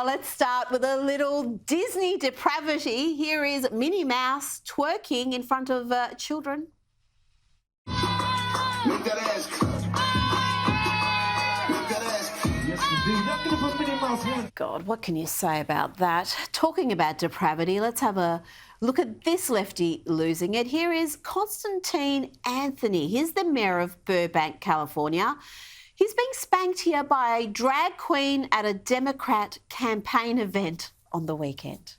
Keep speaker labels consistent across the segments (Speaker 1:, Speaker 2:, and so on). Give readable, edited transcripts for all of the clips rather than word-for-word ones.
Speaker 1: Oh, let's start with a little Disney depravity. Here is Minnie Mouse twerking in front of children.
Speaker 2: Make that ass. Make that ass. Yes, indeed. Not gonna put Minnie Mouse in.
Speaker 1: God, what can you say about that? Talking about depravity, let's have a look at this lefty losing it. Here is Konstantine Anthony. He's the mayor of Burbank, California. He's being spanked here by a drag queen at a Democrat campaign event on the weekend.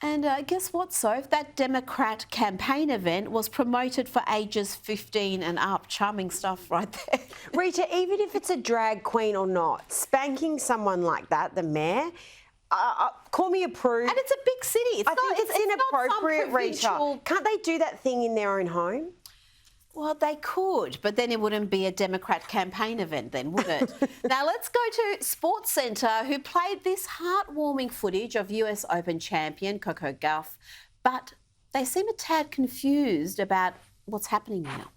Speaker 1: And guess what, Soph? That Democrat campaign event was promoted for ages 15 and up. Charming stuff right there.
Speaker 3: Rita, even if it's a drag queen or not, spanking someone like that, the mayor, call me a prude.
Speaker 1: And it's a big city.
Speaker 3: I think it's inappropriate, Rita. Can't they do that thing in their own home?
Speaker 1: Well, they could, but then it wouldn't be a Democrat campaign event then, would it? Now, let's go to Sports Centre, who played this heartwarming footage of US Open champion Coco Gauff, but they seem a tad confused about what's happening now.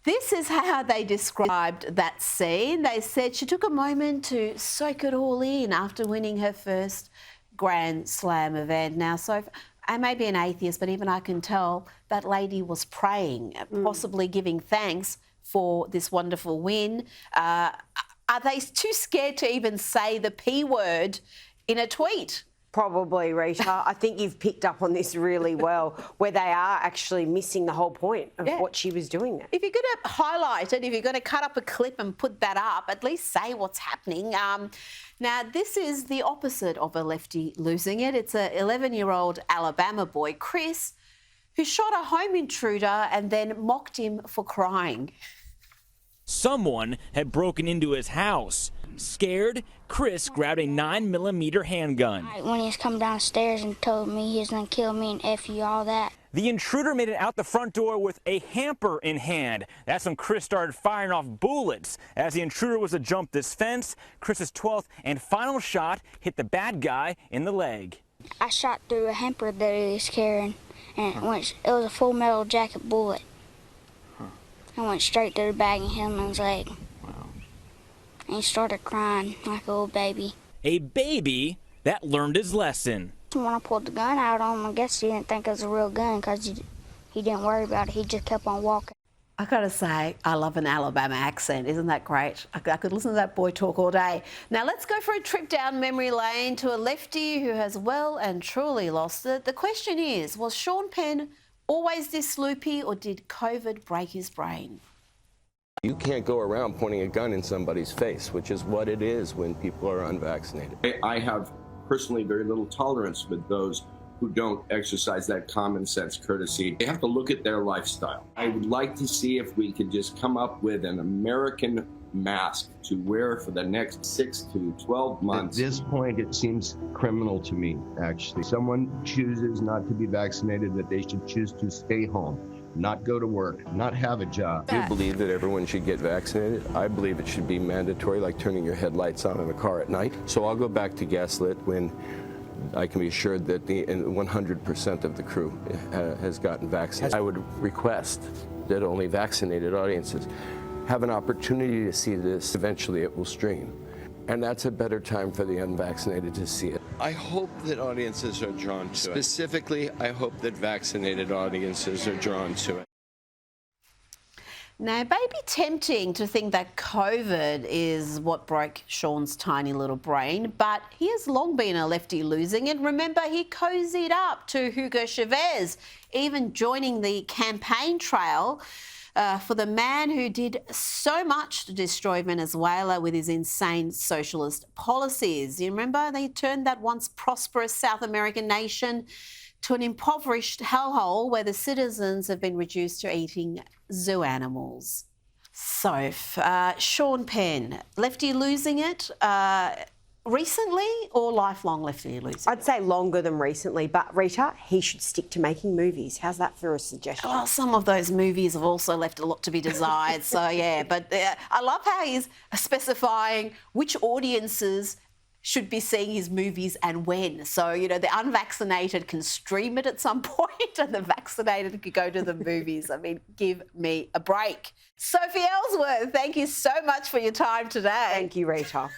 Speaker 1: This is how they described that scene. They said she took a moment to soak it all in after winning her first Grand Slam event. Now, so I may be an atheist, but even I can tell that lady was praying, possibly giving thanks for this wonderful win. Are they too scared to even say the P word in a tweet?
Speaker 3: Probably, Rita. I think you've picked up on this really well, where they are actually missing the whole point of what she was doing there.
Speaker 1: If you're going to highlight it, if you're going to cut up a clip and put that up, at least say what's happening. Now, this is the opposite of a lefty losing it. It's an 11-year-old Alabama boy, Chris, who shot a home intruder and then mocked him for crying.
Speaker 4: Someone had broken into his house. Scared, Chris grabbed a 9mm handgun.
Speaker 5: When he was coming downstairs and told me he was going to kill me and F you, all that.
Speaker 4: The intruder made it out the front door with a hamper in hand. That's when Chris started firing off bullets. As the intruder was to jump this fence, Chris's 12th and final shot hit the bad guy in the leg.
Speaker 5: I shot through a hamper that he was carrying, and it was a full metal jacket bullet. I went straight through the bag and hit him in his leg. Wow. And he started crying like a little baby.
Speaker 4: A baby that learned his lesson.
Speaker 5: When I pulled the gun out on him, I guess he didn't think it was a real gun because he didn't worry about it. He just kept on walking.
Speaker 1: I got to say, I love an Alabama accent. Isn't that great? I could listen to that boy talk all day. Now, let's go for a trip down memory lane to a lefty who has well and truly lost it. The question is, was Sean Penn always this loopy, or did COVID break his brain?
Speaker 6: You can't go around pointing a gun in somebody's face, which is what it is when people are unvaccinated.
Speaker 7: I have personally very little tolerance with those who don't exercise that common sense courtesy. They have to look at their lifestyle. I would like to see if we could just come up with an American mask to wear for the next 6 to 12 months.
Speaker 8: At this point, it seems criminal to me, actually. Someone chooses not to be vaccinated, that they should choose to stay home, not go to work, not have a job.
Speaker 6: I do believe that everyone should get vaccinated. I believe it should be mandatory, like turning your headlights on in a car at night. So I'll go back to gaslit when I can be assured that the 100% of the crew has gotten vaccinated. I would request that only vaccinated audiences have an opportunity to see this. Eventually it will stream. And that's a better time for the unvaccinated to see it. I hope that audiences are drawn to it. Specifically, I hope that vaccinated audiences are drawn to it.
Speaker 1: Now, it may be tempting to think that COVID is what broke Sean's tiny little brain, but he has long been a lefty losing it. Remember, he cozied up to Hugo Chavez, even joining the campaign trail for the man who did so much to destroy Venezuela with his insane socialist policies. You remember, they turned that once prosperous South American nation to an impoverished hellhole where the citizens have been reduced to eating zoo animals. So, Sean Penn, Lefty Losing It, recently or lifelong Lefty Losing It?
Speaker 3: I'd say longer than recently, but Rita, he should stick to making movies. How's that for a suggestion?
Speaker 1: Well, some of those movies have also left a lot to be desired. So, yeah, but I love how he's specifying which audiences should be seeing his movies and when. So, you know, the unvaccinated can stream it at some point and the vaccinated could go to the movies. I mean, give me a break. Sophie Ellsworth, thank you so much for your time today.
Speaker 3: Thank you, Rita.